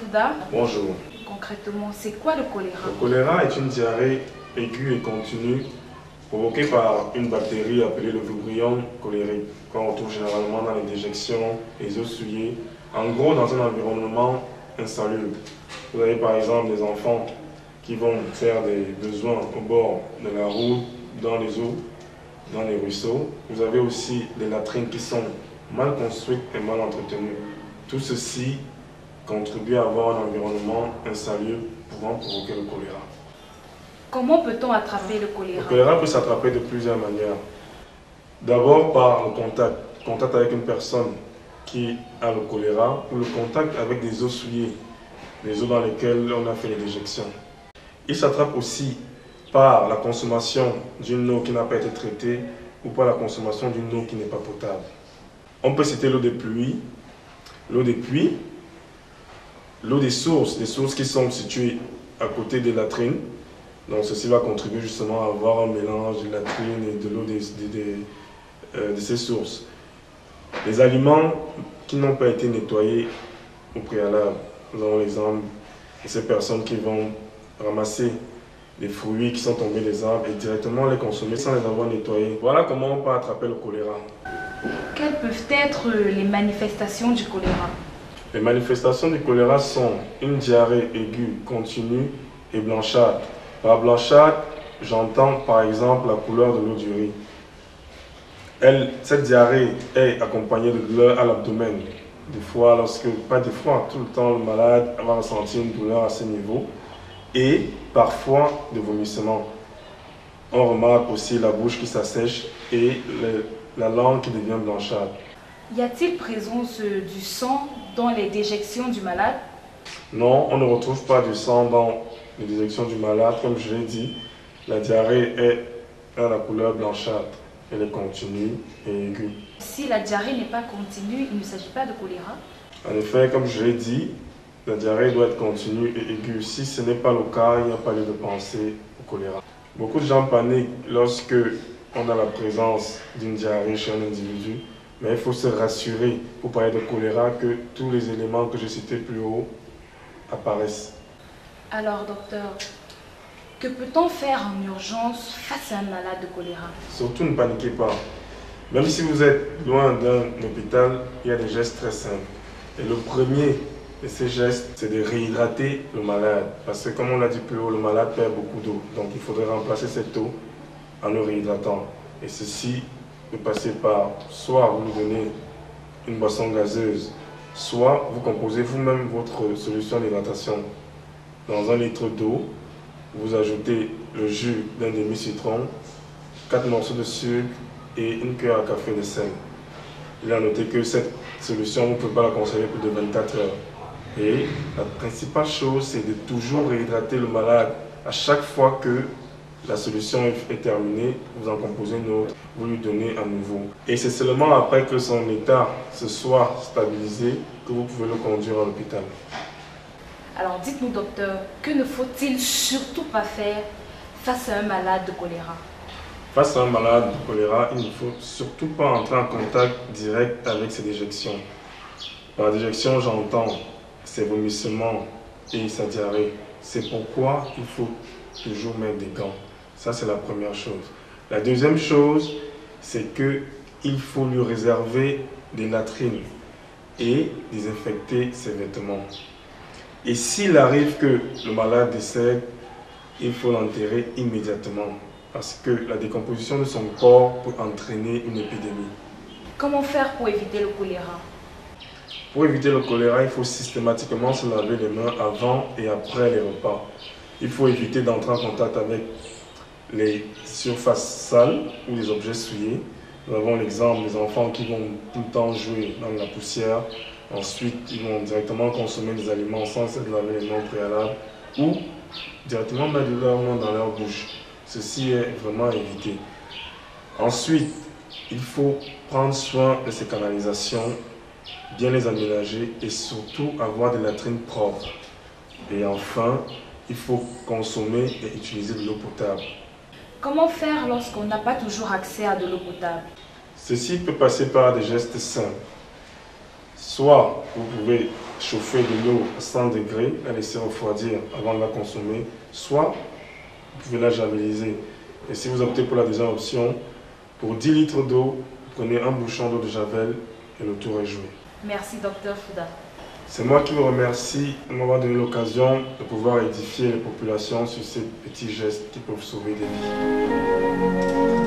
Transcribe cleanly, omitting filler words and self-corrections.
Bouddha. Bonjour. Concrètement, c'est quoi le choléra? Le choléra est une diarrhée aiguë et continue provoquée par une bactérie appelée le Vibrio cholérique, qu'on retrouve généralement dans les déjections, les eaux souillées, en gros dans un environnement insalubre. Vous avez par exemple des enfants qui vont faire des besoins au bord de la route, dans les eaux, dans les ruisseaux. Vous avez aussi des latrines qui sont mal construites et mal entretenues. Tout ceci contribue à avoir un environnement insalubre pouvant provoquer le choléra. Comment peut-on attraper le choléra? Le choléra peut s'attraper de plusieurs manières. D'abord par le contact avec une personne qui a le choléra ou le contact avec des eaux souillées, les eaux dans lesquelles on a fait les déjections. Il s'attrape aussi par la consommation d'une eau qui n'a pas été traitée ou par la consommation d'une eau qui n'est pas potable. On peut citer l'eau des pluies, l'eau des puits, l'eau des sources qui sont situées à côté des latrines. Donc ceci va contribuer justement à avoir un mélange de latrines et de l'eau de ces sources. Les aliments qui n'ont pas été nettoyés au préalable. Nous avons l'exemple de ces personnes qui vont ramasser des fruits qui sont tombés des arbres et directement les consommer sans les avoir nettoyés. Voilà comment on peut attraper le choléra. Quelles peuvent être les manifestations du choléra? Les manifestations du choléra sont une diarrhée aiguë, continue et blanchâtre. Par blanchâtre, j'entends par exemple la couleur de l'eau d'urine. Cette diarrhée est accompagnée de douleurs à l'abdomen. Des fois, pas des fois, tout le temps, le malade va ressentir une douleur à ce niveau et parfois de vomissements. On remarque aussi la bouche qui s'assèche et la langue qui devient blanchâtre. Y a-t-il présence du sang dans les déjections du malade? Non, on ne retrouve pas du sang dans les déjections du malade. Comme je l'ai dit, la diarrhée a la couleur blanchâtre. Elle est continue et aiguë. Si la diarrhée n'est pas continue, il ne s'agit pas de choléra? En effet, comme je l'ai dit, la diarrhée doit être continue et aiguë. Si ce n'est pas le cas, il n'y a pas lieu de penser au choléra. Beaucoup de gens paniquent lorsque on a la présence d'une diarrhée chez un individu. Mais il faut se rassurer, pour parler de choléra, que tous les éléments que j'ai cités plus haut apparaissent. Alors, docteur, que peut-on faire en urgence face à un malade de choléra? Surtout ne paniquez pas. Même si vous êtes loin d'un hôpital, il y a des gestes très simples. Et le premier de ces gestes, c'est de réhydrater le malade. Parce que comme on l'a dit plus haut, le malade perd beaucoup d'eau. Donc il faudrait remplacer cette eau en le réhydratant. Et ceci de passer par soit vous lui donnez une boisson gazeuse, soit vous composez vous-même votre solution d'hydratation. Dans 1 litre d'eau, vous ajoutez le jus d'un demi-citron, 4 morceaux de sucre et une cuillère à café de sel. Il est à noter que cette solution, vous ne pouvez pas la conserver plus de 24 heures. Et la principale chose, c'est de toujours réhydrater le malade. À chaque fois que la solution est terminée, vous en composez une autre, vous lui donnez à nouveau. Et c'est seulement après que son état se soit stabilisé que vous pouvez le conduire à l'hôpital. Alors dites-nous, docteur, que ne faut-il surtout pas faire face à un malade de choléra? Face à un malade de choléra, il ne faut surtout pas entrer en contact direct avec ses déjections. Par déjection, j'entends ses vomissements et sa diarrhée. C'est pourquoi il faut toujours mettre des gants. Ça, c'est la première chose. La deuxième chose, c'est qu'il faut lui réserver des latrines et désinfecter ses vêtements. Et s'il arrive que le malade décède, il faut l'enterrer immédiatement parce que la décomposition de son corps peut entraîner une épidémie. Comment faire pour éviter le choléra? Pour éviter le choléra, il faut systématiquement se laver les mains avant et après les repas. Il faut éviter d'entrer en contact avec les surfaces sales ou les objets souillés. Nous avons l'exemple des enfants qui vont tout le temps jouer dans la poussière. Ensuite, ils vont directement consommer des aliments sans se laver les mains au préalable ou directement mettre leur main dans leur bouche. Ceci est vraiment à éviter. Ensuite, il faut prendre soin de ces canalisations, bien les aménager et surtout avoir des latrines propres. Et enfin, il faut consommer et utiliser de l'eau potable. Comment faire lorsqu'on n'a pas toujours accès à de l'eau potable? Ceci peut passer par des gestes simples. Soit vous pouvez chauffer de l'eau à 100 degrés, la laisser refroidir avant de la consommer, soit vous pouvez la javeliser. Et si vous optez pour la deuxième option, pour 10 litres d'eau, prenez un bouchon d'eau de javel et le tour est joué. Merci, docteur Fouda. C'est moi qui vous remercie de m'avoir donné l'occasion de pouvoir édifier les populations sur ces petits gestes qui peuvent sauver des vies.